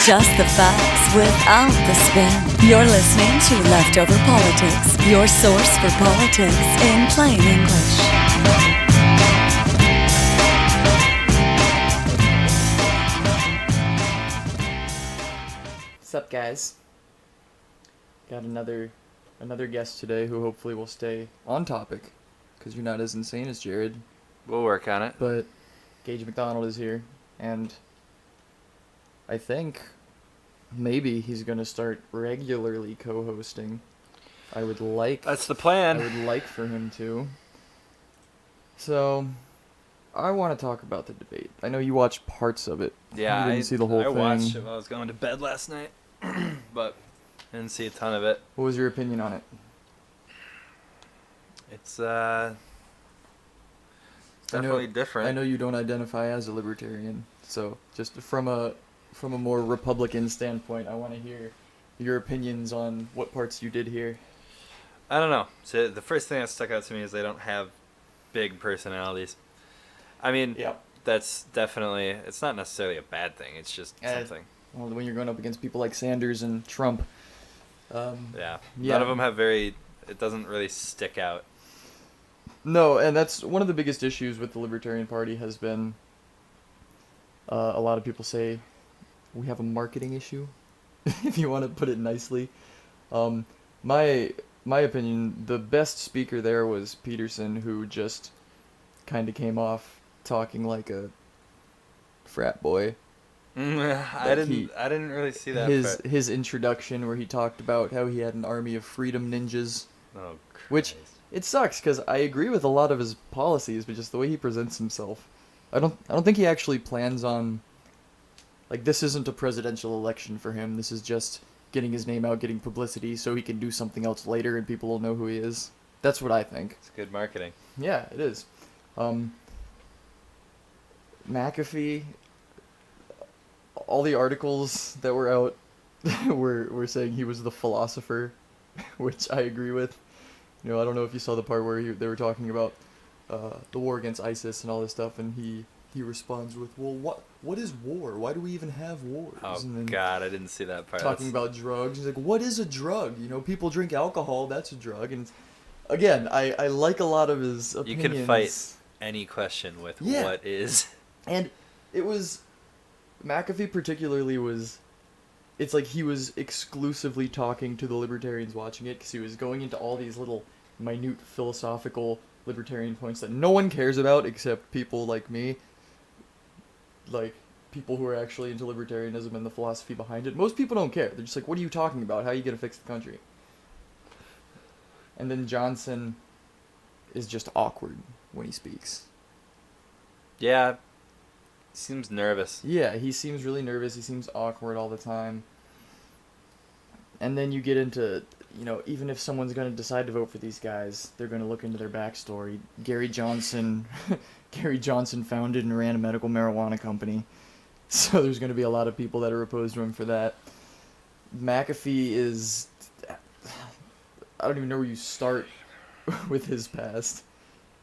Just the facts without the spin. You're listening to Leftover Politics, your source for politics in plain English. What's up, guys? Got another guest today who hopefully will stay on topic, because you're not as insane as Jared. We'll work on it. But Gage McDonald is here, and I think maybe he's going to start regularly co-hosting. That's the plan. I would like for him to. So, I want to talk about the debate. I know you watched parts of it. Yeah, you didn't see the whole I thing. watched it while I was going to bed last night, but I didn't see a ton of it. What was your opinion on it? It's definitely different. I know you don't identify as a libertarian, so just from a more Republican standpoint, I want to hear your opinions on what parts you did hear. I don't know. So the first thing that stuck out to me is they don't have big personalities. I mean, Yep. that's definitely, it's not necessarily a bad thing. It's just something. Well, when you're going up against people like Sanders and Trump. Yeah. Yeah. None of them have it doesn't really stick out. No, and that's one of the biggest issues with the Libertarian Party has been a lot of people say we have a marketing issue, if you want to put it nicely. My opinion, the best speaker there was Peterson, who just kind of came off talking like a frat boy. I didn't really see that. His introduction where he talked about how he had an army of freedom ninjas. Oh, Christ. Which it sucks because I agree with a lot of his policies, but just the way he presents himself, I don't think he actually plans on. Like, this isn't a presidential election for him. This is just getting his name out, getting publicity, so he can do something else later and people will know who he is. That's what I think. It's good marketing. Yeah, it is. McAfee, all the articles that were out were saying he was the philosopher, which I agree with. You know, I don't know if you saw the part where they were talking about the war against ISIS and all this stuff, and he responds with, well, what is war? Why do we even have wars? Oh, and then God, I didn't see that part. Talking about drugs. He's like, what is a drug? You know, people drink alcohol, that's a drug. And again, I like a lot of his opinions. You can fight any question with what is. And it was, McAfee particularly it's like he was exclusively talking to the libertarians watching it, because he was going into all these little minute philosophical libertarian points that no one cares about except people like me. Like, people who are actually into libertarianism and the philosophy behind it. Most people don't care. They're just like, what are you talking about? How are you going to fix the country? And then Johnson is just awkward when he speaks. Yeah. Seems nervous. Yeah, he seems really nervous. He seems awkward all the time. And then you get into, you know, even if someone's going to decide to vote for these guys, they're going to look into their backstory. Gary Johnson founded and ran a medical marijuana company. So there's going to be a lot of people that are opposed to him for that. McAfee is, I don't even know where you start with his past.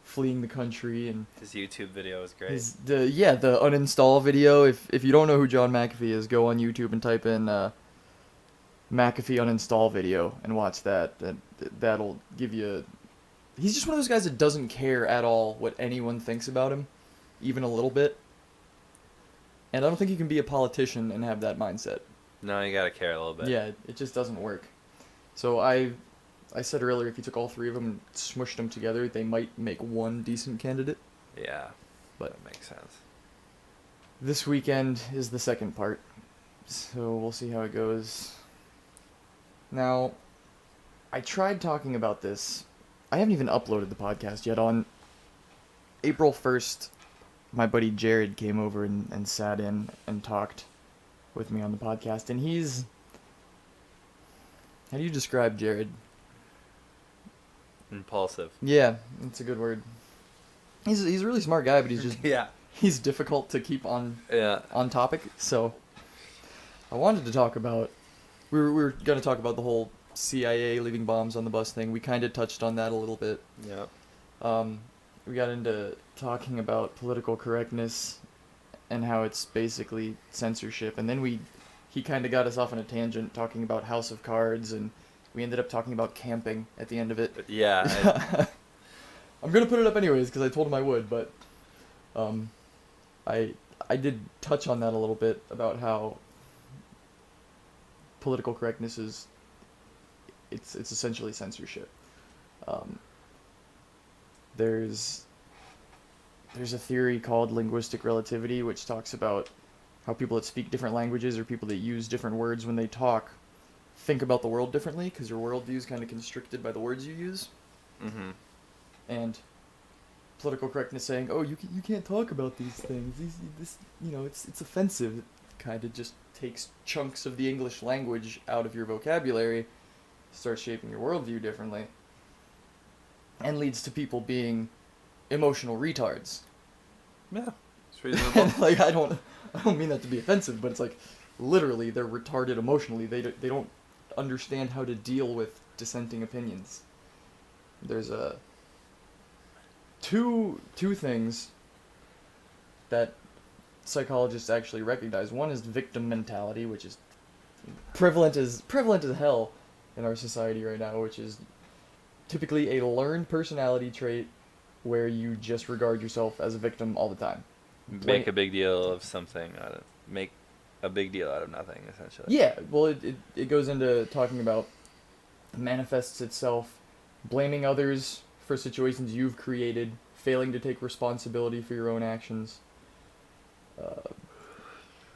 Fleeing the country, and his YouTube video is great. The uninstall video. If you don't know who John McAfee is, go on YouTube and type in McAfee uninstall video and watch that. That'll give you. He's just one of those guys that doesn't care at all what anyone thinks about him, even a little bit. And I don't think you can be a politician and have that mindset. No, you gotta care a little bit. Yeah, it just doesn't work. So I said earlier, if you took all three of them and smushed them together, they might make one decent candidate. Yeah, but that makes sense. This weekend is the second part, so we'll see how it goes. Now, I tried talking about this. I haven't even uploaded the podcast yet. On April 1st, my buddy Jared came over and sat in and talked with me on the podcast, and he's... How do you describe Jared? Impulsive. Yeah, that's a good word. He's a really smart guy, but he's just he's difficult to keep on topic. So I wanted to talk about we were going to talk about the whole CIA leaving bombs on the bus thing. We kind of touched on that a little bit. Yeah. We got into talking about political correctness and how it's basically censorship, and then we he kind of got us off on a tangent talking about House of Cards, and we ended up talking about camping at the end of it. Yeah. I'm gonna put it up anyways because I told him I would, but I did touch on that a little bit about how political correctness is it's essentially censorship. There's a theory called linguistic relativity, which talks about how people that speak different languages or people that use different words when they talk think about the world differently because your worldview is kind of constricted by the words you use. Mm-hmm. And political correctness saying, "Oh, you can't talk about these things. It's offensive." It kind of just takes chunks of the English language out of your vocabulary, starts shaping your worldview differently, and leads to people being emotional retards. Yeah, it's reasonable. And like I don't mean that to be offensive, but it's like literally they're retarded emotionally. They don't understand how to deal with dissenting opinions. There's two things that psychologists actually recognize. One is victim mentality, which is prevalent as hell in our society right now, which is typically a learned personality trait where you just regard yourself as a victim all the time. Make a big deal of something. Make a big deal out of nothing, essentially. Yeah, well, it goes into talking about manifests itself, blaming others for situations you've created, failing to take responsibility for your own actions,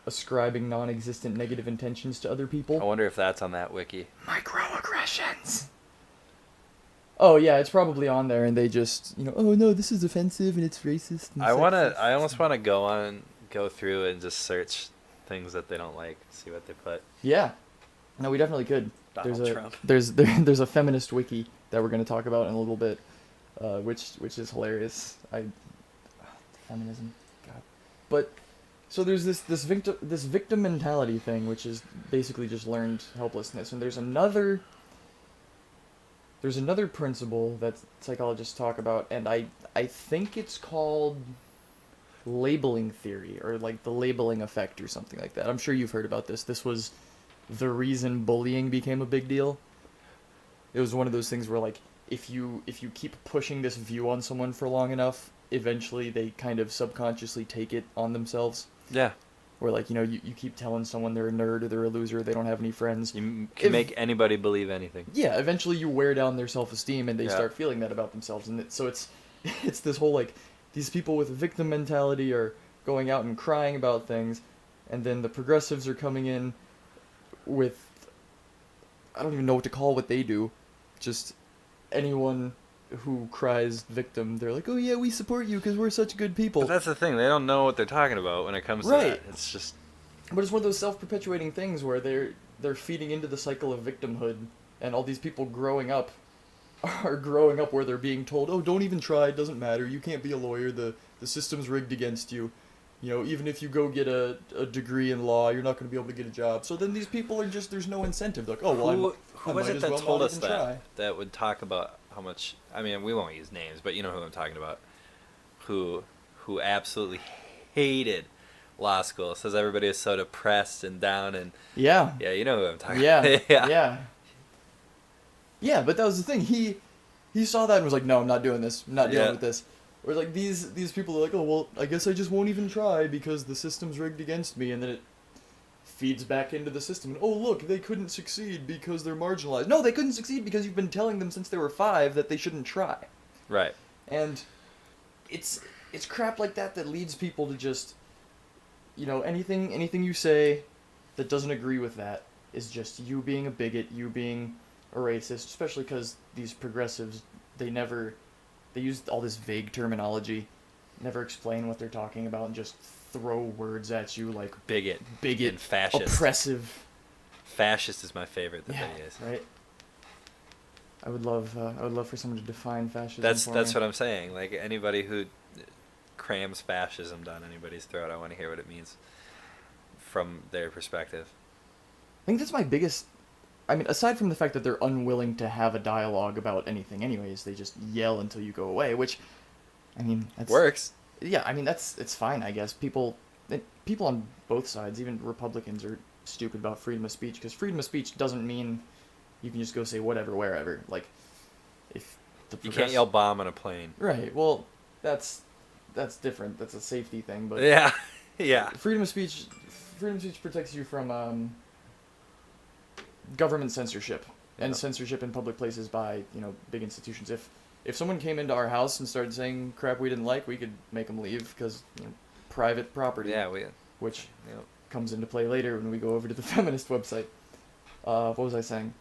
ascribing non-existent negative intentions to other people. I wonder if that's on that wiki. Microaggressions. Oh yeah, it's probably on there, and they just, oh no, this is offensive and it's racist. And I sexist. almost wanna go through and just search things that they don't like, see what they put. Yeah, no, we definitely could. Donald Trump. There's a feminist wiki that we're going to talk about in a little bit, which is hilarious. Feminism, God. But so there's this victim mentality thing, which is basically just learned helplessness, and there's another principle that psychologists talk about, and I think it's called labeling theory, or like the labeling effect or something like that. I'm sure you've heard about this. This was the reason bullying became a big deal. It was one of those things where like if you keep pushing this view on someone for long enough, eventually they kind of subconsciously take it on themselves. Yeah. Or like, you keep telling someone they're a nerd or they're a loser, or they don't have any friends. You can make anybody believe anything. Yeah, eventually you wear down their self-esteem and they start feeling that about themselves, and so it's this whole like these people with victim mentality are going out and crying about things, and then the progressives are coming in with, I don't even know what to call what they do, just anyone who cries victim, they're like, oh yeah, we support you because we're such good people. But that's the thing, they don't know what they're talking about when it comes to that. It's just... But it's one of those self-perpetuating things where they're feeding into the cycle of victimhood, and all these people growing up are growing up where they're being told, oh, don't even try, it doesn't matter, you can't be a lawyer, the system's rigged against you. Even if you go get a degree in law, you're not going to be able to get a job. So then these people are just, there's no incentive. They're like, oh, well, who was it that told us that would talk about how much, I mean, we won't use names, but you know who I'm talking about, who absolutely hated law school, says everybody is so depressed and down, and yeah, you know who I'm talking about. Yeah, but that was the thing. He saw that and was like, no, I'm not doing this. I'm not dealing with this. Or like these people are like, oh, well, I guess I just won't even try because the system's rigged against me, and then it feeds back into the system. And, oh, look, they couldn't succeed because they're marginalized. No, they couldn't succeed because you've been telling them since they were 5 that they shouldn't try. Right. And it's crap like that leads people to just, anything you say that doesn't agree with that is just you being a bigot, you being a racist, especially because these progressives, they use all this vague terminology, never explain what they're talking about, and just throw words at you like bigot and fascist. Oppressive. Fascist is my favorite that they use. Right. I would love for someone to define fascism. That's what I'm saying. Like anybody who crams fascism down anybody's throat, I want to hear what it means from their perspective. I think that's my biggest. I mean, aside from the fact that they're unwilling to have a dialogue about anything anyways, they just yell until you go away, which, I mean, that's... Works. Yeah, I mean, it's fine, I guess. People on both sides, even Republicans, are stupid about freedom of speech, because freedom of speech doesn't mean you can just go say whatever, wherever. Like, if you can't yell bomb on a plane. Right. Well, that's different. That's a safety thing. But yeah, yeah. Freedom of speech protects you from government censorship and censorship in public places by big institutions. If someone came into our house and started saying crap we didn't like, we could make them leave because private property. Yeah, which comes into play later when we go over to the feminist website. What was I saying?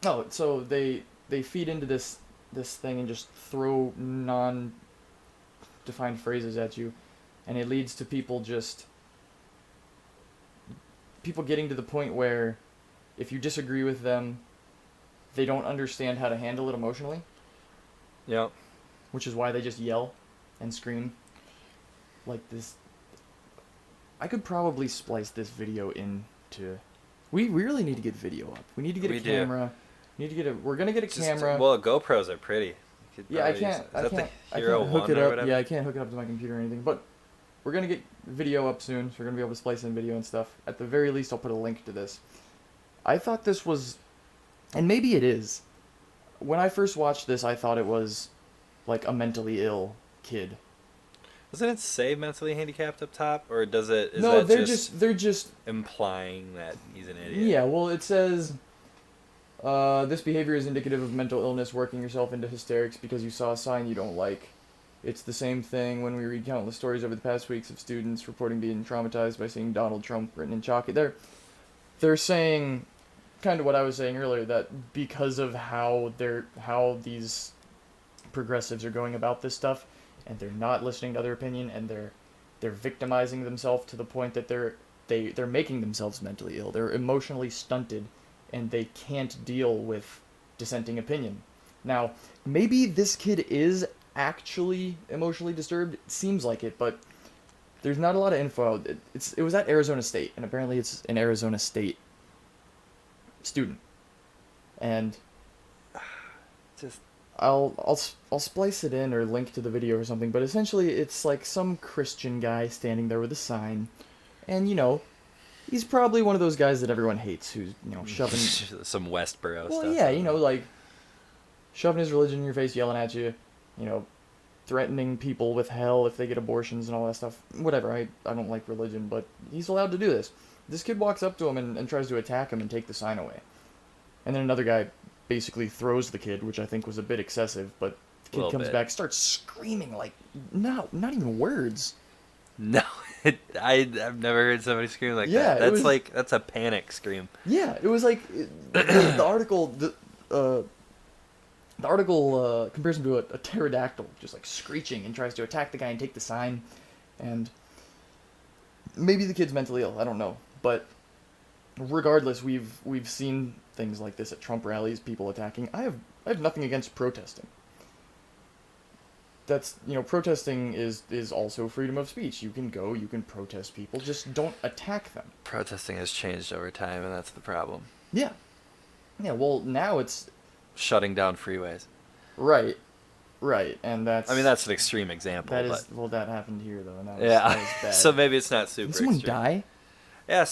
Oh, so they feed into this thing and just throw non-defined phrases at you, and it leads to people getting to the point where if you disagree with them, they don't understand how to handle it emotionally. Yeah. Which is why they just yell and scream like this. I could probably splice this video into... We really need to get video up. We need to get a camera. We're gonna get a camera. Well, GoPros are pretty. Yeah, I can't hook it up. Yeah, I can't hook it up to my computer or anything. But we're gonna get video up soon, so we're gonna be able to splice in video and stuff. At the very least, I'll put a link to this. I thought this was, and maybe it is. When I first watched this, I thought it was like a mentally ill kid. Doesn't it say mentally handicapped up top, or does it? No, they're just implying that he's an idiot. Yeah, well, it says this behavior is indicative of mental illness, working yourself into hysterics because you saw a sign you don't like. It's the same thing when we read countless stories over the past weeks of students reporting being traumatized by seeing Donald Trump written in chalk. They're saying kind of what I was saying earlier, that because of how these progressives are going about this stuff, and they're not listening to other opinion, and they're victimizing themselves to the point that they're making themselves mentally ill. They're emotionally stunted, and they can't deal with dissenting opinion. Now, maybe this kid is actually emotionally disturbed. It seems like it, but there's not a lot of info. It was at Arizona State, and apparently it's an Arizona State student. And just I'll splice it in or link to the video or something, but essentially it's like some Christian guy standing there with a sign, and he's probably one of those guys that everyone hates, who's shoving some Westboro well, stuff. Yeah, like shoving his religion in your face, yelling at you, threatening people with hell if they get abortions and all that stuff. Whatever. I don't like religion, but he's allowed to do this. This kid walks up to him and tries to attack him and take the sign away, and then another guy basically throws the kid, which I think was a bit excessive, but the kid comes back, starts screaming like, not even words. No, I've never heard somebody scream like yeah, that. That's a panic scream. Yeah, it was like, the article compares him to a pterodactyl, just like screeching and tries to attack the guy and take the sign, and maybe the kid's mentally ill, I don't know, but regardless, we've seen things like this at Trump rallies, people attacking. I have nothing against protesting. That's, protesting is also freedom of speech. You can go, you can protest people, just don't attack them. Protesting has changed over time, and that's the problem. Yeah. Yeah, well, now it's shutting down freeways. Right, and that's... I mean, that's an extreme example. Well, that happened here, though, and that was bad. So maybe it's not super extreme. Did someone die? Yeah,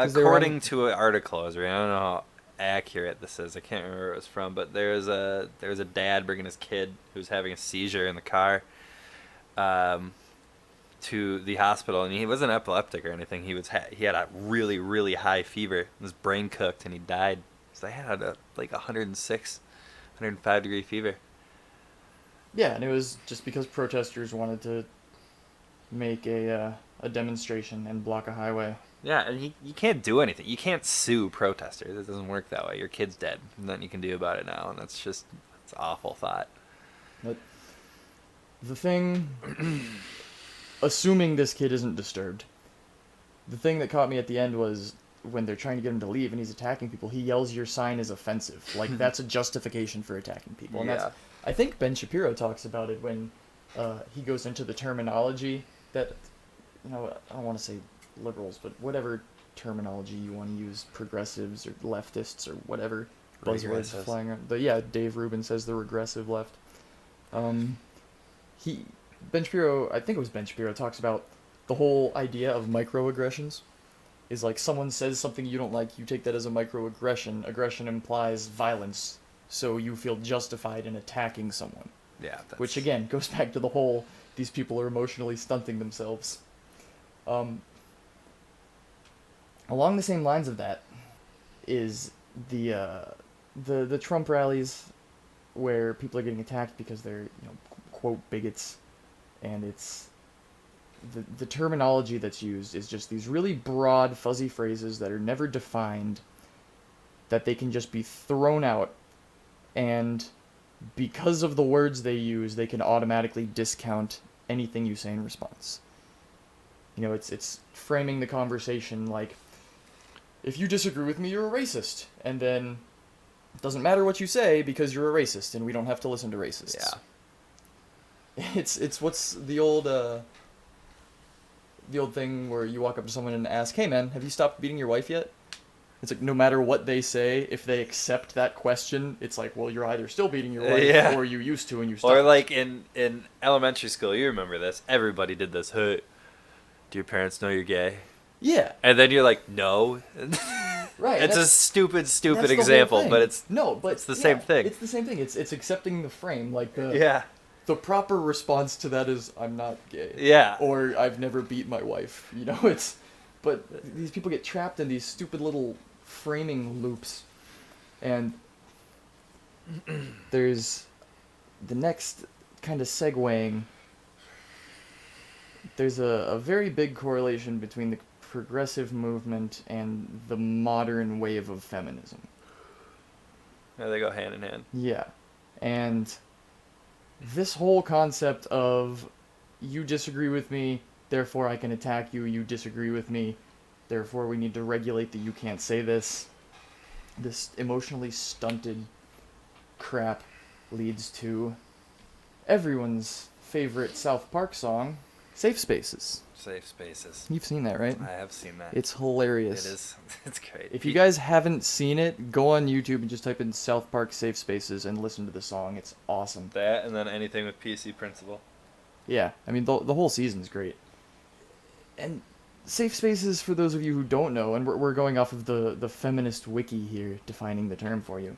according to an article I was reading, I don't know how accurate this is. I can't remember where it was from, but there was a dad bringing his kid who was having a seizure in the car to the hospital, and he wasn't epileptic or anything. He had a really, really high fever. His brain cooked, and he died. So they had like 106, 105 degree fever. Yeah, and it was just because protesters wanted to make a demonstration and block a highway. Yeah, and you can't do anything. You can't sue protesters. It doesn't work that way. Your kid's dead. Nothing you can do about it now, and it's an awful thought. But the thing, assuming this kid isn't disturbed, the thing that caught me at the end was when they're trying to get him to leave and he's attacking people, he yells, "Your sign is offensive." Like, that's a justification for attacking people. And yeah. I think Ben Shapiro talks about it when he goes into the terminology that, I don't want to say liberals, but whatever terminology you want to use, progressives or leftists or whatever buzzwords flying around. Dave Rubin says the regressive left. Ben Shapiro, I think it was Ben Shapiro, talks about the whole idea of microaggressions, is like someone says something you don't like, you take that as a microaggression. Aggression implies violence, so you feel justified in attacking someone. Yeah. Which again goes back to the whole these people are emotionally stunting themselves. Along the same lines of that is the Trump rallies where people are getting attacked because they're quote bigots, and it's the terminology that's used is just these really broad fuzzy phrases that are never defined, that they can just be thrown out, and because of the words they use, they can automatically discount anything you say in response. It's framing the conversation like, if you disagree with me, you're a racist, and then it doesn't matter what you say because you're a racist, and we don't have to listen to racists. Yeah. It's what's the old thing where you walk up to someone and ask, "Hey man, have you stopped beating your wife yet?" It's like no matter what they say, if they accept that question, it's like, well, you're either still beating your wife or you used to and you stopped. Or like in elementary school, you remember this. Everybody did this. Hey, do your parents know you're gay? Yeah. And then you're like, no. Right. It's a stupid example, but it's the same thing. It's the same thing. It's accepting the frame. Like the proper response to that is, I'm not gay. Yeah. Or I've never beat my wife. But these people get trapped in these stupid little framing loops. And there's the next kind of segueing. There's a very big correlation between the progressive movement and the modern wave of feminism. Yeah, they go hand in hand. Yeah. And this whole concept of you disagree with me, therefore I can attack you, you disagree with me, therefore we need to regulate that you can't say this. This emotionally stunted crap leads to everyone's favorite South Park song, Safe Spaces. Safe Spaces. You've seen that, right? I have seen that. It's hilarious. It is. It's great. If you guys haven't seen it, go on YouTube and just type in South Park Safe Spaces and listen to the song. It's awesome. That, and then anything with PC Principle. Yeah, I mean, the whole season's great. And Safe Spaces, for those of you who don't know, and we're going off of the feminist wiki here, defining the term for you.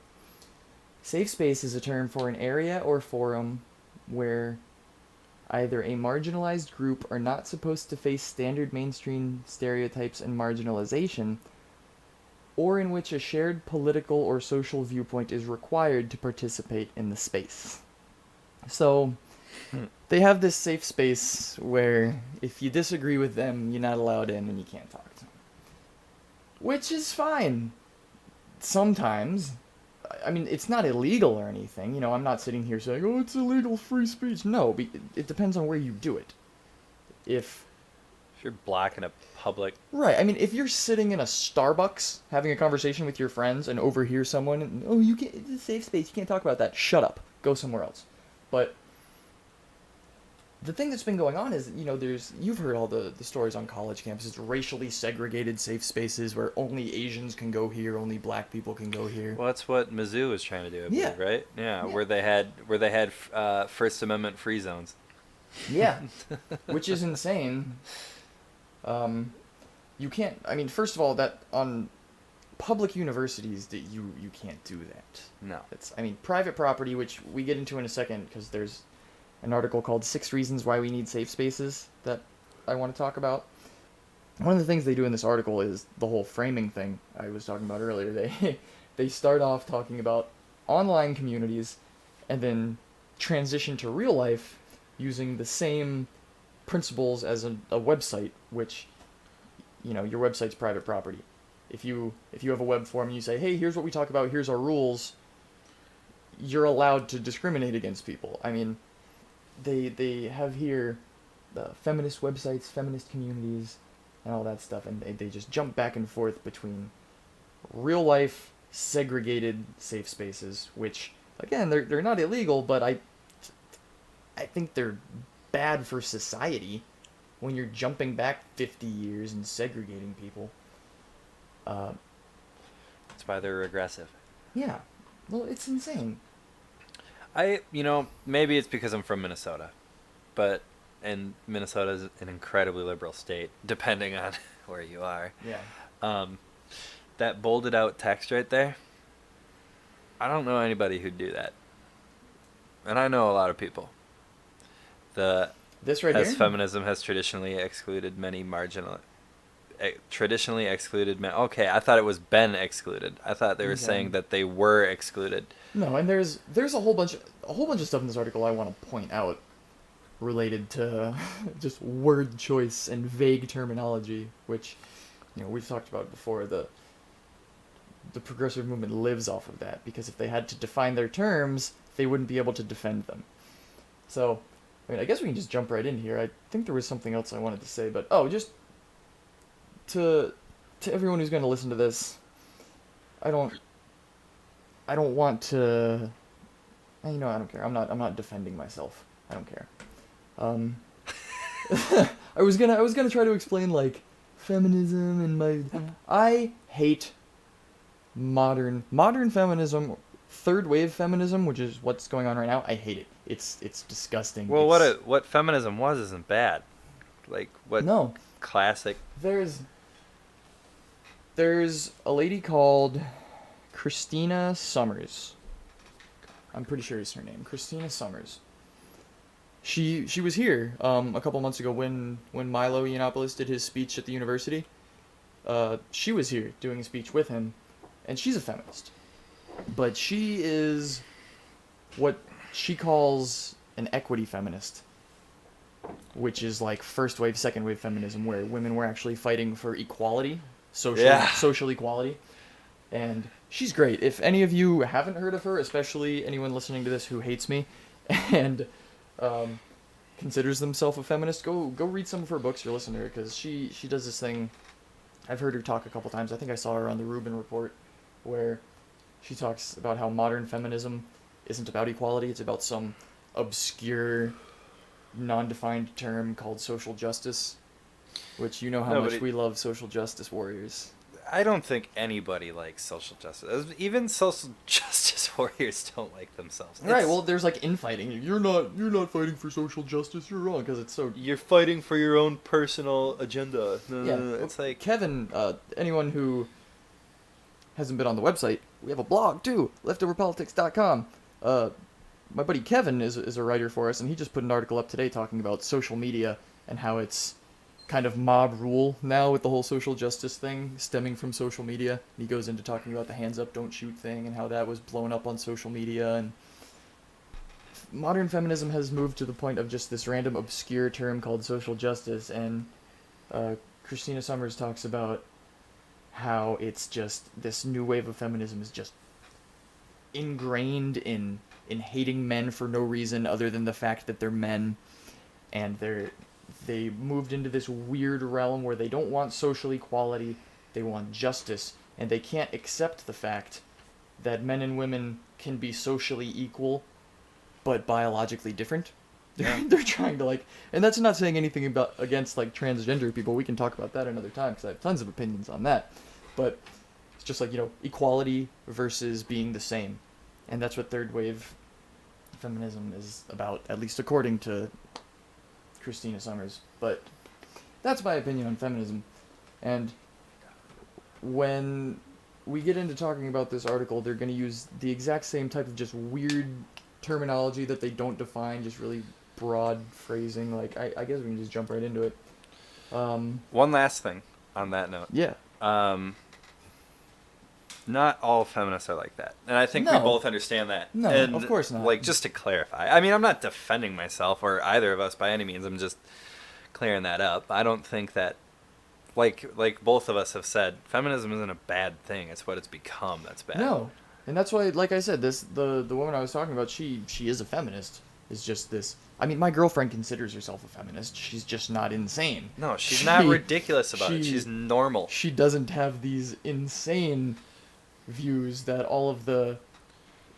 Safe space is a term for an area or forum where either a marginalized group are not supposed to face standard mainstream stereotypes and marginalization, or in which a shared political or social viewpoint is required to participate in the space. So, they have this safe space where if you disagree with them, you're not allowed in and you can't talk to them. Which is fine. Sometimes. I mean, it's not illegal or anything. I'm not sitting here saying, oh, it's illegal free speech. No, it depends on where you do it. If you're blocking a public... Right, I mean, if you're sitting in a Starbucks having a conversation with your friends and overhear someone, and, oh, you can't, it's a safe space, you can't talk about that. Shut up. Go somewhere else. But the thing that's been going on is, you've heard all the stories on college campuses, racially segregated safe spaces where only Asians can go here, only black people can go here. Well, that's what Mizzou was trying to do, I believe, right? Yeah, where they had First Amendment free zones. Yeah, which is insane. You can't, I mean, first of all, that on public universities, that you can't do that. No. Private property, which we get into in a second, because there's an article called 6 Reasons Why We Need Safe Spaces that I want to talk about. One of the things they do in this article is the whole framing thing I was talking about earlier. They start off talking about online communities and then transition to real life using the same principles as a website, which, your website's private property. If you have a web form and you say, hey, here's what we talk about, here's our rules, you're allowed to discriminate against people. I mean, they have here feminist websites, feminist communities, and all that stuff, and they just jump back and forth between real life segregated safe spaces, which again they're not illegal, but I think they're bad for society when you're jumping back 50 years and segregating people. That's why they're regressive. Yeah, well, it's insane. Maybe it's because I'm from Minnesota, and Minnesota is an incredibly liberal state, depending on where you are. Yeah. That bolded out text right there, I don't know anybody who'd do that. And I know a lot of people. This right as here? feminism has traditionally excluded many marginal... Okay, I thought it was been excluded. I thought they were saying that they were excluded. No, and there's a whole bunch of stuff in this article I want to point out related to just word choice and vague terminology, which, you know, we've talked about before. The progressive movement lives off of that, because if they had to define their terms, they wouldn't be able to defend them. So, I mean, I guess we can just jump right in here. I think there was something else I wanted to say, but just to everyone who's going to listen to this, I don't want to. I don't care. I'm not defending myself. I don't care. I was gonna try to explain like feminism and I hate modern feminism, third wave feminism, which is what's going on right now. I hate it. It's disgusting. Well, what feminism was isn't bad. Like what? No. Classic. There's a lady called Christina Summers. I'm pretty sure it's her name, Christina Summers. She was here a couple months ago when Milo Yiannopoulos did his speech at the university. She was here doing a speech with him, and she's a feminist. But she is what she calls an equity feminist, which is like first wave, second wave feminism, where women were actually fighting for equality, social equality. And she's great. If any of you haven't heard of her, especially anyone listening to this who hates me and considers themselves a feminist, go read some of her books or listen to her, because she does this thing. I've heard her talk a couple times. I think I saw her on the Rubin Report, where she talks about how modern feminism isn't about equality. It's about some obscure, non-defined term called social justice, which you know how much we love social justice warriors. I don't think anybody likes social justice. Even social justice warriors don't like themselves. Right. Well, there's like infighting. You're not fighting for social justice. You're wrong, because it's so. You're fighting for your own personal agenda. Yeah. It's like Kevin. Anyone who hasn't been on the website, we have a blog too. Leftoverpolitics.com. My buddy Kevin is a writer for us, and he just put an article up today talking about social media and how it's kind of mob rule now with the whole social justice thing stemming from social media. And he goes into talking about the hands up, don't shoot thing and how that was blown up on social media. And modern feminism has moved to the point of just this random obscure term called social justice. And Christina Summers talks about how it's just this new wave of feminism is just ingrained in hating men for no reason other than the fact that they're men, and they moved into this weird realm where they don't want social equality, they want justice, and they can't accept the fact that men and women can be socially equal, but biologically different. Yeah. They're trying to and that's not saying anything against transgender people. We can talk about that another time, because I have tons of opinions on that. But it's just equality versus being the same, and that's what third wave feminism is about, at least according to Christina Summers. But that's my opinion on feminism. And when we get into talking about this article, they're going to use the exact same type of just weird terminology that they don't define, just really broad phrasing. I guess we can just jump right into it. One last thing on that note. Yeah. Not all feminists are like that. And I think we both understand that. No, and, of course not. Just to clarify. I mean, I'm not defending myself or either of us by any means. I'm just clearing that up. I don't think that, like both of us have said, feminism isn't a bad thing. It's what it's become that's bad. No. And that's why, like I said, the woman I was talking about, she is a feminist. It's just this. I mean, my girlfriend considers herself a feminist. She's just not insane. No, she's not ridiculous about it. She's normal. She doesn't have these insane views that all of the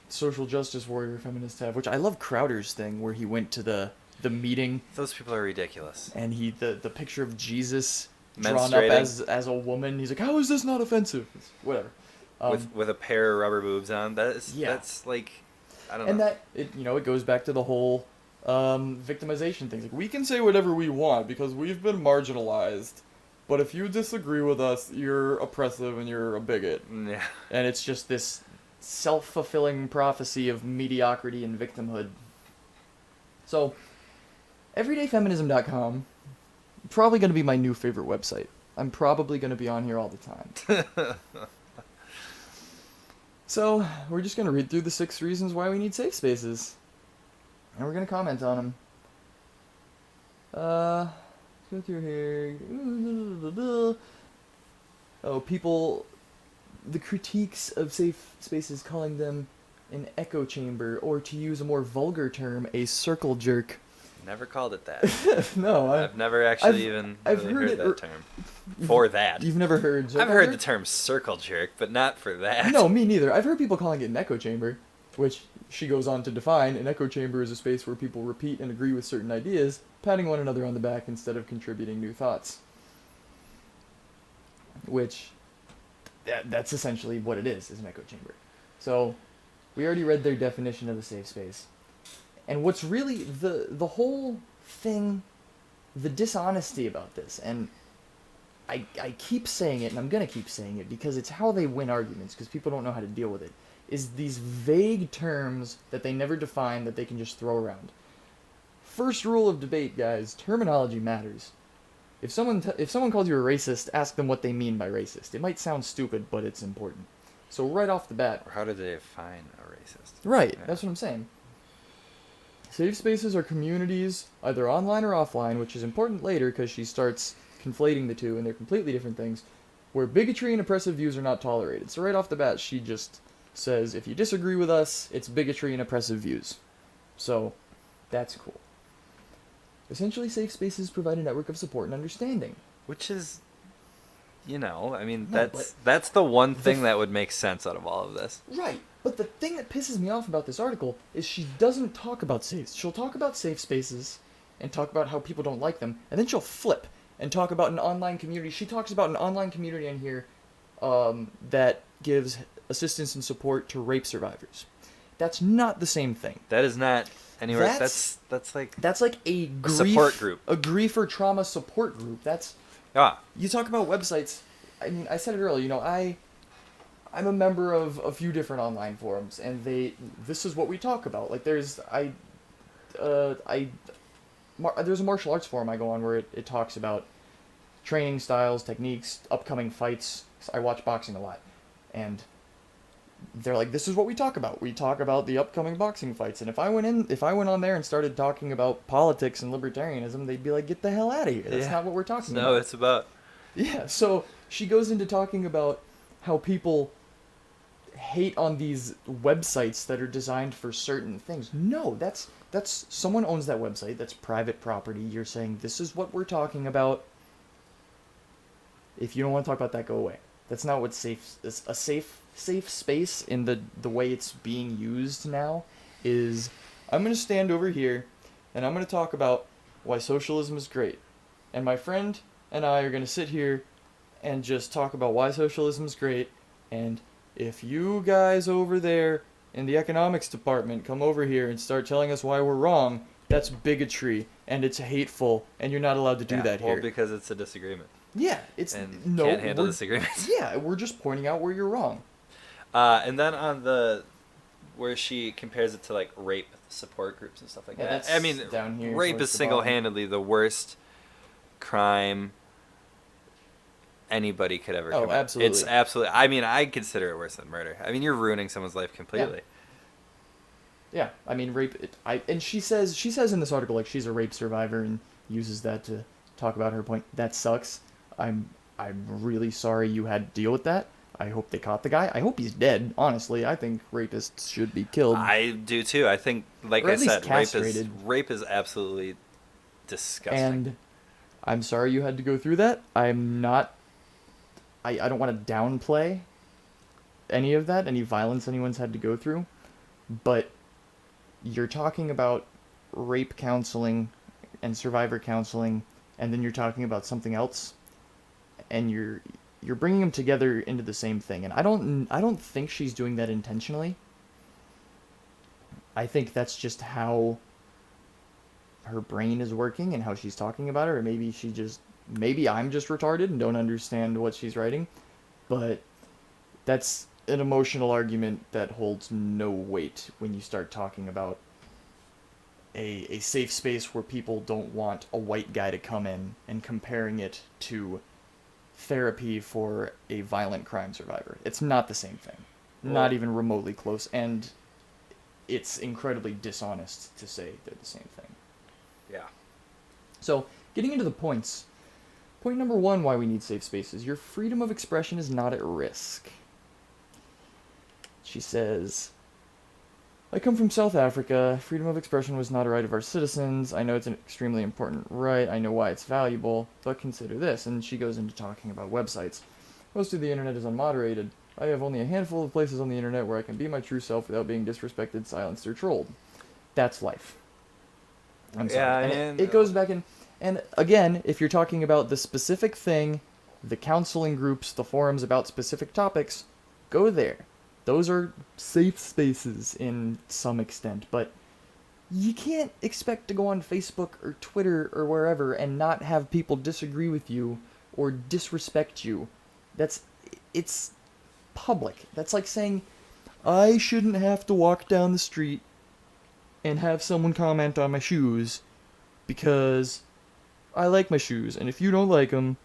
social justice warrior feminists have, which I love Crowder's thing where he went to the meeting. Those people are ridiculous. And the picture of Jesus drawn up as a woman. He's like, how is this not offensive? Whatever. With a pair of rubber boobs on. That's like, I don't know. And that it goes back to the whole victimization thing. We can say whatever we want because we've been marginalized. but if you disagree with us, you're oppressive and you're a bigot. Yeah. And it's just this self-fulfilling prophecy of mediocrity and victimhood. So, everydayfeminism.com, probably going to be my new favorite website. I'm probably going to be on here all the time. So, we're just going to read through the 6 reasons why we need safe spaces. And we're going to comment on them. Let's go through here. Oh, people... The critiques of safe spaces, calling them an echo chamber, or to use a more vulgar term, a circle jerk. Never called it that. No, I've never actually I've heard it, that term. For that. You've never heard I've heard the term circle jerk, but not for that. No, me neither. I've heard people calling it an echo chamber, which she goes on to define. An echo chamber is a space where people repeat and agree with certain ideas, patting one another on the back instead of contributing new thoughts. Which... that's essentially what it is an echo chamber. So, we already read their definition of a safe space. And what's really the whole thing, the dishonesty about this, and I keep saying it, and I'm going to keep saying it, because it's how they win arguments, because people don't know how to deal with it, is these vague terms that they never define that they can just throw around. First rule of debate, guys, terminology matters. If someone calls you a racist, ask them what they mean by racist. It might sound stupid, but it's important. So right off the bat... Or how do they define a racist? Right, yeah. That's what I'm saying. Safe spaces are communities, either online or offline, which is important later because she starts conflating the two, and they're completely different things, where bigotry and oppressive views are not tolerated. So right off the bat, she just says, if you disagree with us, it's bigotry and oppressive views. So, that's cool. Essentially, safe spaces provide a network of support and understanding. Which is, I mean, that's the one thing that would make sense out of all of this. Right. But the thing that pisses me off about this article is she doesn't talk about safes. She'll talk about safe spaces and talk about how people don't like them, and then she'll flip and talk about an online community. She talks about an online community in here that gives assistance and support to rape survivors. That's not the same thing. That is not... Anywhere that's like a grief support group, a grief or trauma support group. That's You talk about websites. I mean, I said it earlier. I'm a member of a few different online forums, and this is what we talk about. Like there's a martial arts forum I go on where it talks about training styles, techniques, upcoming fights. I watch boxing a lot, and they're like, this is what we talk about. We talk about the upcoming boxing fights. And if I went on there and started talking about politics and libertarianism, they'd be like, get the hell out of here. That's not what we're talking about. No, it's about... Yeah, so she goes into talking about how people hate on these websites that are designed for certain things. No, that's someone owns that website. That's private property. You're saying, this is what we're talking about. If you don't want to talk about that, go away. That's not what a safe space in the way it's being used now is. I'm going to stand over here and I'm going to talk about why socialism is great. And my friend and I are going to sit here and just talk about why socialism is great. And if you guys over there in the economics department come over here and start telling us why we're wrong, that's bigotry and it's hateful and you're not allowed to do that here. Well, because it's a disagreement. Yeah, can't handle disagreements. Yeah, we're just pointing out where you're wrong. And then on where she compares it to like rape support groups and stuff like that. I mean, down here rape is single-handedly the worst crime anybody could ever commit. Absolutely. It's absolutely. I mean, I consider it worse than murder. I mean, you're ruining someone's life completely. Yeah, I mean, rape. And she says in this article like she's a rape survivor and uses that to talk about her point. That sucks. I'm really sorry you had to deal with that. I hope they caught the guy. I hope he's dead. Honestly, I think rapists should be killed. I do too. I think, like I said, rape is absolutely disgusting. And I'm sorry you had to go through that. I'm not. I don't want to downplay any of that, any violence anyone's had to go through, but you're talking about rape counseling and survivor counseling, and then you're talking about something else, and you're bringing them together into the same thing. And I don't think she's doing that intentionally. I think that's just how her brain is working and how she's talking about it, or maybe she just maybe I'm just retarded and don't understand what she's writing, but that's an emotional argument that holds no weight when you start talking about a safe space where people don't want a white guy to come in and comparing it to therapy for a violent crime survivor. It's not the same thing. Not even remotely close, and it's incredibly dishonest to say they're the same thing. Yeah. So, getting into the points. Point number 1, why we need safe spaces. Your freedom of expression is not at risk. She says, I come from South Africa. Freedom of expression was not a right of our citizens. I know it's an extremely important right. I know why it's valuable, but consider this. And she goes into talking about websites. Most of the internet is unmoderated. I have only a handful of places on the internet where I can be my true self without being disrespected, silenced, or trolled. That's life. I'm sorry. Yeah, and it goes back in. And again, if you're talking about the specific thing, the counseling groups, the forums about specific topics, go there. Those are safe spaces in some extent, but you can't expect to go on Facebook or Twitter or wherever and not have people disagree with you or disrespect you. It's public. That's like saying, I shouldn't have to walk down the street and have someone comment on my shoes because I like my shoes, and if you don't like them,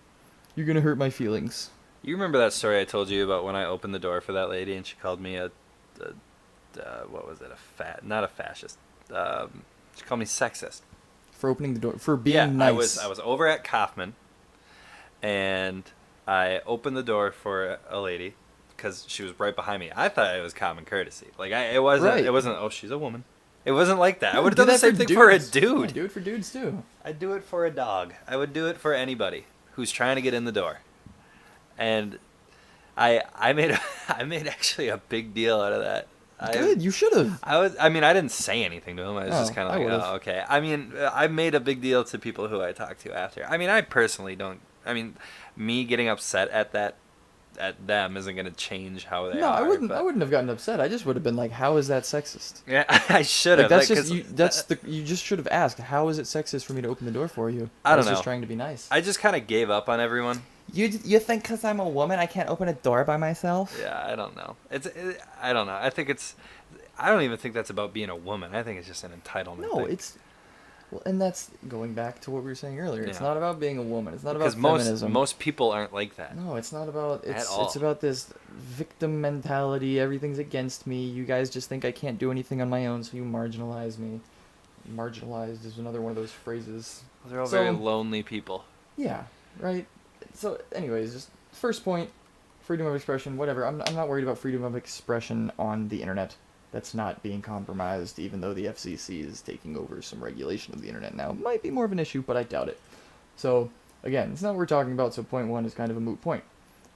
you're gonna hurt my feelings. You remember that story I told you about when I opened the door for that lady and she called me what was it? Not a fascist. She called me sexist. For opening the door, for being nice. I was over at Kaufman, and I opened the door for a lady because she was right behind me. I thought it was common courtesy. Like it wasn't. Oh, she's a woman. It wasn't like that. I would have done the same thing for a dude. I do it for dudes too. I'd do it for a dog. I would do it for anybody who's trying to get in the door. And I made actually a big deal out of that. Good, you should have. I didn't say anything to him. I was just kind of like, oh, okay. I made a big deal to people who I talked to after. I personally don't. Me getting upset at them isn't going to change how they are. No, I wouldn't have gotten upset. I just would have been like, how is that sexist? Yeah, I should have. You just should have asked, how is it sexist for me to open the door for you? I was just trying to be nice. I just kind of gave up on everyone. You think because I'm a woman I can't open a door by myself? Yeah, I don't know. I don't know. I don't even think that's about being a woman. I think it's just an entitlement thing. Well, and that's going back to what we were saying earlier. It's not about being a woman. It's not because about feminism. Most people aren't like that. No, it's not about at all. It's about this victim mentality. Everything's against me. You guys just think I can't do anything on my own, so you marginalize me. Marginalized is another one of those phrases. They're all very lonely people. Yeah, right. So, anyways, just first point, freedom of expression, whatever. I'm not worried about freedom of expression on the internet. That's not being compromised, even though the FCC is taking over some regulation of the internet now. Might be more of an issue, but I doubt it. So, again, it's not what we're talking about, so point 1 is kind of a moot point.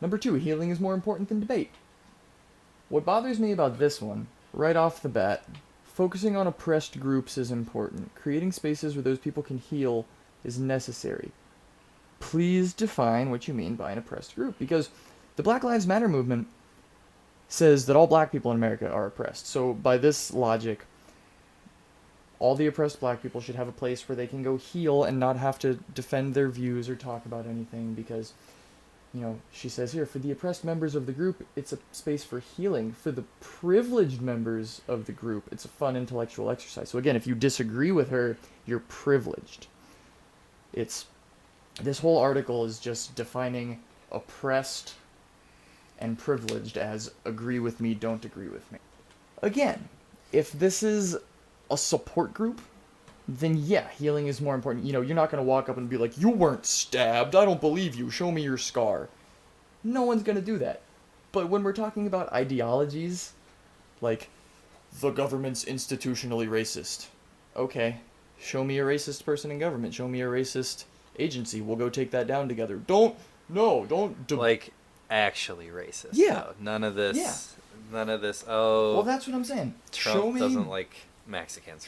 Number 2, healing is more important than debate. What bothers me about this one, right off the bat, focusing on oppressed groups is important. Creating spaces where those people can heal is necessary. Please define what you mean by an oppressed group, because the Black Lives Matter movement says that all black people in America are oppressed. So by this logic, all the oppressed black people should have a place where they can go heal and not have to defend their views or talk about anything, because, she says here, for the oppressed members of the group, it's a space for healing. For the privileged members of the group, it's a fun intellectual exercise. So again, if you disagree with her, you're privileged. This whole article is just defining oppressed and privileged as agree with me, don't agree with me. Again, if this is a support group, then yeah, healing is more important. You're not going to walk up and be like, you weren't stabbed, I don't believe you, show me your scar. No one's going to do that. But when we're talking about ideologies, like, the government's institutionally racist. Okay, show me a racist person in government, show me a racist agency, we'll go take that down together. Don't like actually racist. Yeah. Though. None of this. Yeah. Oh. Well, that's what I'm saying. Trump doesn't like Mexicans.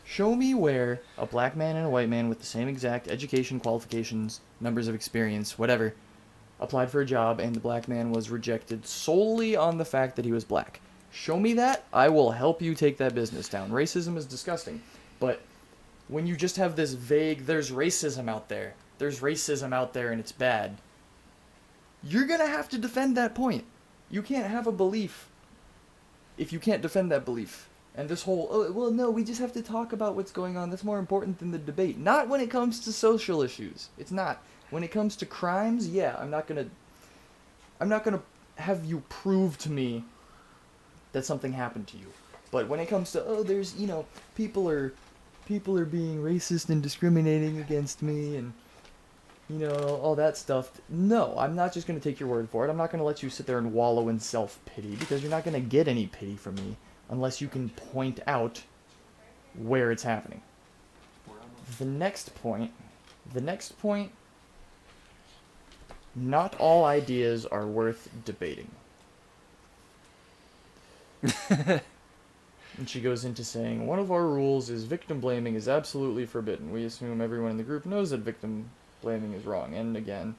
Show me where a black man and a white man with the same exact education, qualifications, numbers of experience, whatever, applied for a job and the black man was rejected solely on the fact that he was black. Show me that, I will help you take that business down. Racism is disgusting, but when you just have this vague, there's racism out there, there's racism out there and it's bad, you're gonna have to defend that point. You can't have a belief if you can't defend that belief. And this whole, oh, well, no, we just have to talk about what's going on. That's more important than the debate. Not when it comes to social issues. It's not. When it comes to crimes, yeah, I'm not gonna have you prove to me that something happened to you. But when it comes to, oh, there's, people are being racist and discriminating against me and, all that stuff. No, I'm not just going to take your word for it. I'm not going to let you sit there and wallow in self-pity, because you're not going to get any pity from me unless you can point out where it's happening. The next point, not all ideas are worth debating. And she goes into saying, one of our rules is victim blaming is absolutely forbidden. We assume everyone in the group knows that victim blaming is wrong. And again,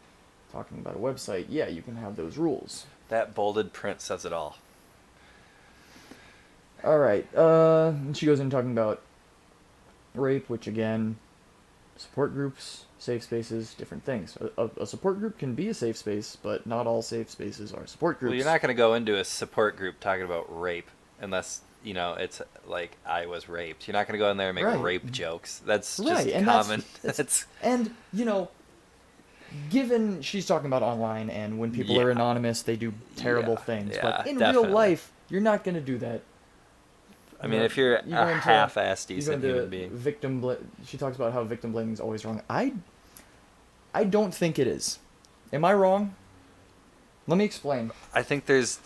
talking about a website, yeah, you can have those rules. That bolded print says it all. Alright, and she goes in talking about rape, which again, support groups, safe spaces, different things. A support group can be a safe space, but not all safe spaces are support groups. Well, you're not going to go into a support group talking about rape unless, it's like, I was raped. You're not going to go in there and make rape jokes. That's just common. And, given she's talking about online, and when people are anonymous, they do terrible things. But in real life, you're not going to do that. I mean, if you're a half-assed decent human being. She talks about how victim blaming is always wrong. I don't think it is. Am I wrong? Let me explain. I think there's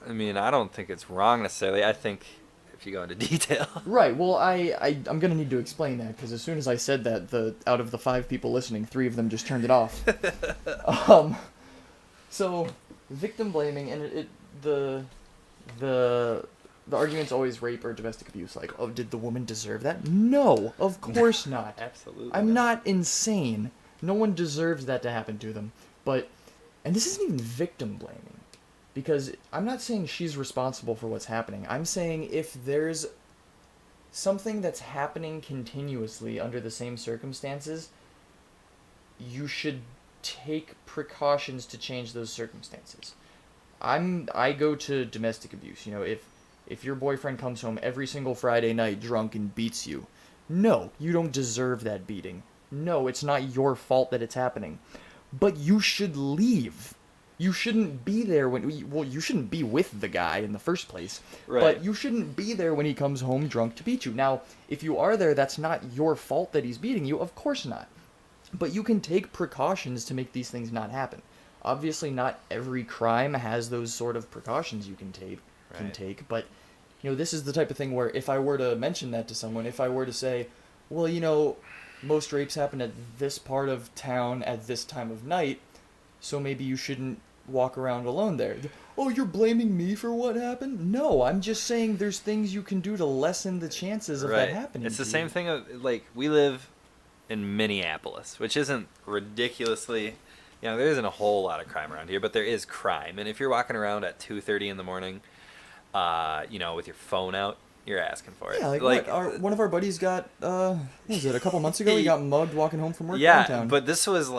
I mean, I don't think it's wrong necessarily. I think if you go into detail. Right. Well, I'm going to need to explain that, because as soon as I said that, out of the 5 people listening, 3 of them just turned it off. So, victim blaming, and the argument's always rape or domestic abuse. Like, oh, did the woman deserve that? No, of course not. Absolutely. I'm not insane. No one deserves that to happen to them. And this isn't even victim blaming. Because I'm not saying she's responsible for what's happening. I'm saying if there's something that's happening continuously under the same circumstances, you should take precautions to change those circumstances. I go to domestic abuse. If your boyfriend comes home every single Friday night drunk and beats you, no, you don't deserve that beating. No, it's not your fault that it's happening. But you should leave. You shouldn't be there you shouldn't be with the guy in the first place. Right. But you shouldn't be there when he comes home drunk to beat you. Now, if you are there, that's not your fault that he's beating you. Of course not. But you can take precautions to make these things not happen. Obviously, not every crime has those sort of precautions you can take. But, this is the type of thing where if I were to mention that to someone, if I were to say, well, most rapes happen at this part of town at this time of night, so maybe you shouldn't walk around alone there. Oh, you're blaming me for what happened? No, I'm just saying there's things you can do to lessen the chances of that happening. It's the same thing like we live in Minneapolis, which isn't ridiculously, there isn't a whole lot of crime around here, but there is crime. And if you're walking around at 2:30 in the morning, with your phone out, you're asking for it. Yeah, one of our buddies got, what was it, a couple months ago? He got mugged walking home from work downtown. Yeah, but this was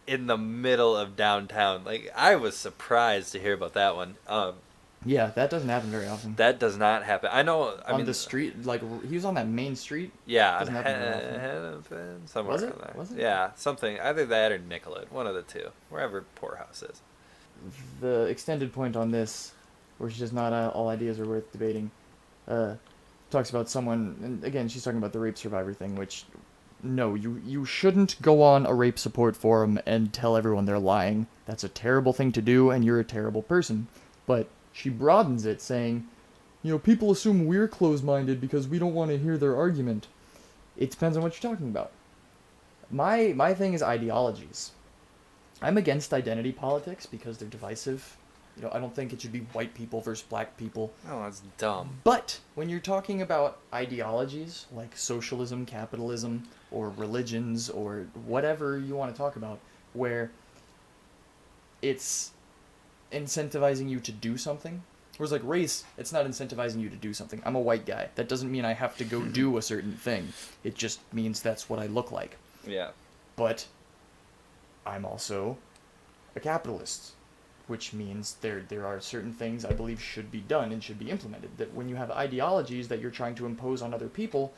in the middle of downtown. I was surprised to hear about that one. Yeah, that doesn't happen very often. That does not happen. I know. On the street, he was on that main street. Yeah, doesn't happen very often. Somewhere was it? around there. Was it? Yeah, something either that or Nicollet, one of the two, wherever Poorhouse is. The extended point on this, where she's just not all ideas are worth debating, talks about someone, and again, she's talking about the rape survivor thing, which. No, you shouldn't go on a rape support forum and tell everyone they're lying. That's a terrible thing to do, and you're a terrible person. But she broadens it, saying, people assume we're closed-minded because we don't want to hear their argument. It depends on what you're talking about. My thing is ideologies. I'm against identity politics because they're divisive. I don't think it should be white people versus black people. Oh, that's dumb. But when you're talking about ideologies like socialism, capitalism, or religions, or whatever you want to talk about, where it's incentivizing you to do something, Whereas, like, race, it's not incentivizing you to do something. I'm a white guy. That doesn't mean I have to go do a certain thing. It just means that's what I look like. Yeah. But I'm also a capitalist, which means there are certain things I believe should be done and should be implemented. That when you have ideologies that you're trying to impose on other people,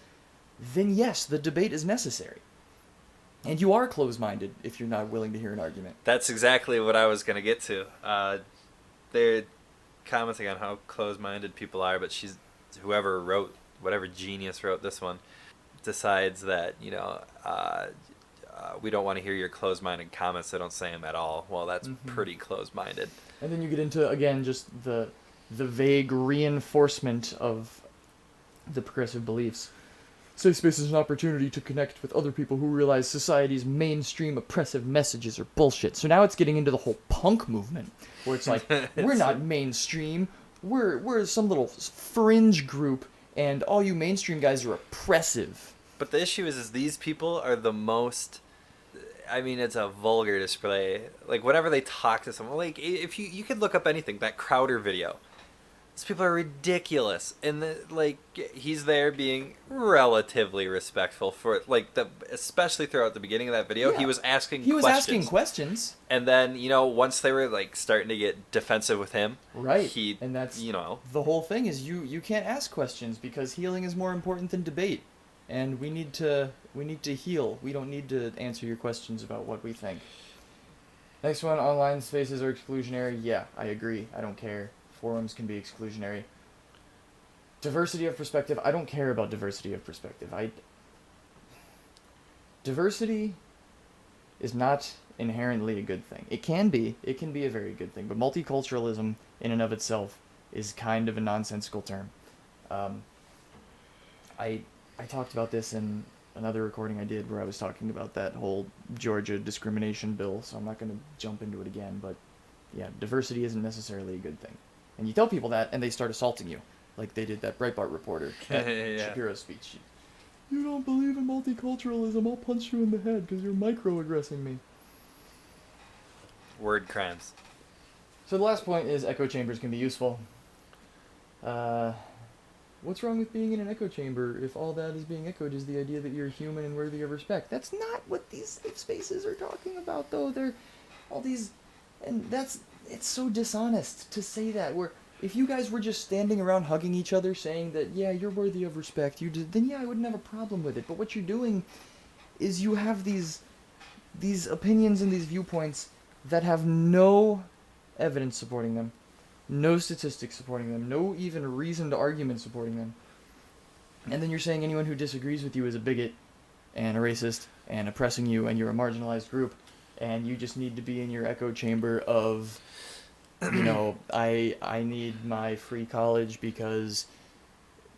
then yes, the debate is necessary. And you are closed-minded if you're not willing to hear an argument. That's exactly what I was going to get to. They're commenting on how closed-minded people are, but whoever wrote, whatever genius wrote this one, decides that, we don't want to hear your closed-minded comments, so don't say them at all. Well, that's pretty closed-minded. And then you get into, again, just the vague reinforcement of the progressive beliefs. Safe space is an opportunity to connect with other people who realize society's mainstream oppressive messages are bullshit. So now it's getting into the whole punk movement, where it's like, we're not mainstream, we're some little fringe group, and all you mainstream guys are oppressive. But the issue is these people are the most... I mean, it's a vulgar display. Like, whenever they talk to someone, like, if you could look up anything, that Crowder video. These people are ridiculous. And, he's there being relatively respectful for, especially throughout the beginning of that video, yeah. he was asking questions. He was asking questions. And then, once they were, starting to get defensive with him, right. And that's, the whole thing is you can't ask questions because healing is more important than debate. And we need to heal. We don't need to answer your questions about what we think. Next one, online spaces are exclusionary. Yeah, I agree. I don't care. Forums can be exclusionary. Diversity of perspective. I don't care about diversity of perspective. Diversity is not inherently a good thing. It can be. It can be a very good thing. But multiculturalism in and of itself is kind of a nonsensical term. I talked about this in another recording I did where I was talking about that whole Georgia discrimination bill, so I'm not going to jump into it again, but yeah, diversity isn't necessarily a good thing. And you tell people that, and they start assaulting you, like they did that Breitbart reporter at Shapiro's speech. You don't believe in multiculturalism, I'll punch you in the head because you're microaggressing me. Word crimes. So the last point is echo chambers can be useful. What's wrong with being in an echo chamber if all that is being echoed is the idea that you're human and worthy of respect? That's not what these safe spaces are talking about, though. They're all these... And it's so dishonest to say that. Where if you guys were just standing around hugging each other saying that, yeah, you're worthy of respect, then yeah, I wouldn't have a problem with it. But what you're doing is you have these opinions and these viewpoints that have no evidence supporting them. No statistics supporting them. No even reasoned argument supporting them. And then you're saying anyone who disagrees with you is a bigot and a racist and oppressing you and you're a marginalized group and you just need to be in your echo chamber of, I need my free college because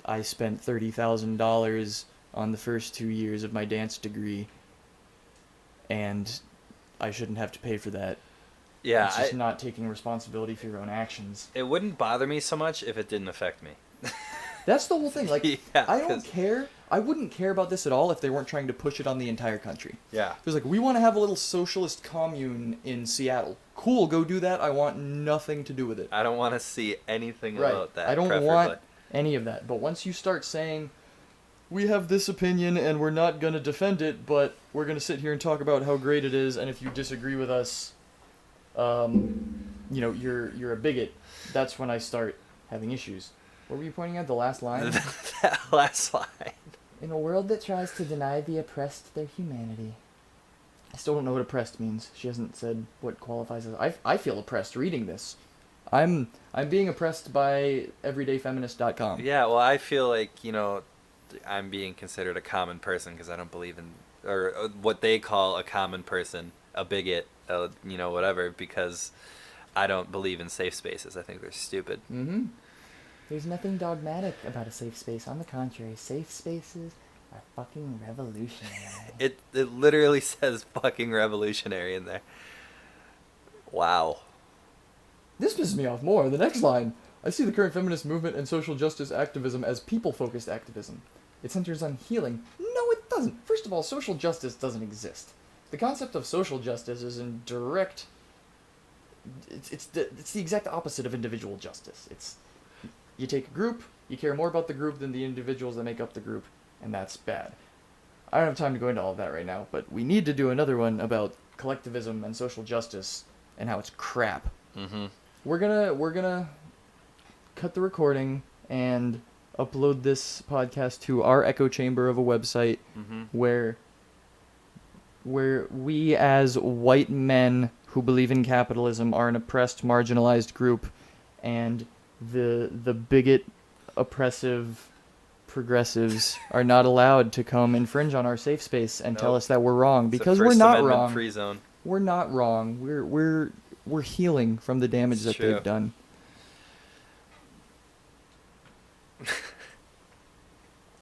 I spent $30,000 on the first 2 years of my dance degree and I shouldn't have to pay for that. Yeah, it's just not taking responsibility for your own actions. It wouldn't bother me so much if it didn't affect me. That's the whole thing. Like, yeah, I don't care. I wouldn't care about this at all if they weren't trying to push it on the entire country. Yeah. It was like, we want to have a little socialist commune in Seattle. Cool, go do that. I want nothing to do with it. I don't want to see anything about that. I don't want any of that. But once you start saying, we have this opinion and we're not going to defend it, but we're going to sit here and talk about how great it is, and if you disagree with us... you're a bigot. That's when I start having issues. What were you pointing at? The last line? That last line. In a world that tries to deny the oppressed their humanity. I still don't know what oppressed means. She hasn't said what qualifies as... I feel oppressed reading this. I'm being oppressed by everydayfeminist.com. Yeah, well, I feel like, I'm being considered a common person because I don't believe in... Or what they call a common person, a bigot, whatever, because I don't believe in safe spaces. I think they're stupid. Mm-hmm. There's nothing dogmatic about a safe space. On the contrary, safe spaces are fucking revolutionary. It literally says fucking revolutionary in there. Wow. This pisses me off more. The next line. I see the current feminist movement and social justice activism as people-focused activism. It centers on healing. No, it doesn't. First of all, social justice doesn't exist. The concept of social justice is in direct... It's the exact opposite of individual justice. you take a group, you care more about the group than the individuals that make up the group, and that's bad. I don't have time to go into all of that right now, but we need to do another one about collectivism and social justice and how it's crap. Mm-hmm. We're gonna cut the recording and upload this podcast to our echo chamber of a website where we as white men who believe in capitalism are an oppressed, marginalized group, and the bigot, oppressive progressives are not allowed to come infringe on our safe space and tell us that we're wrong, because we're not wrong. Free zone. We're not wrong. We're healing from the damage that they've done.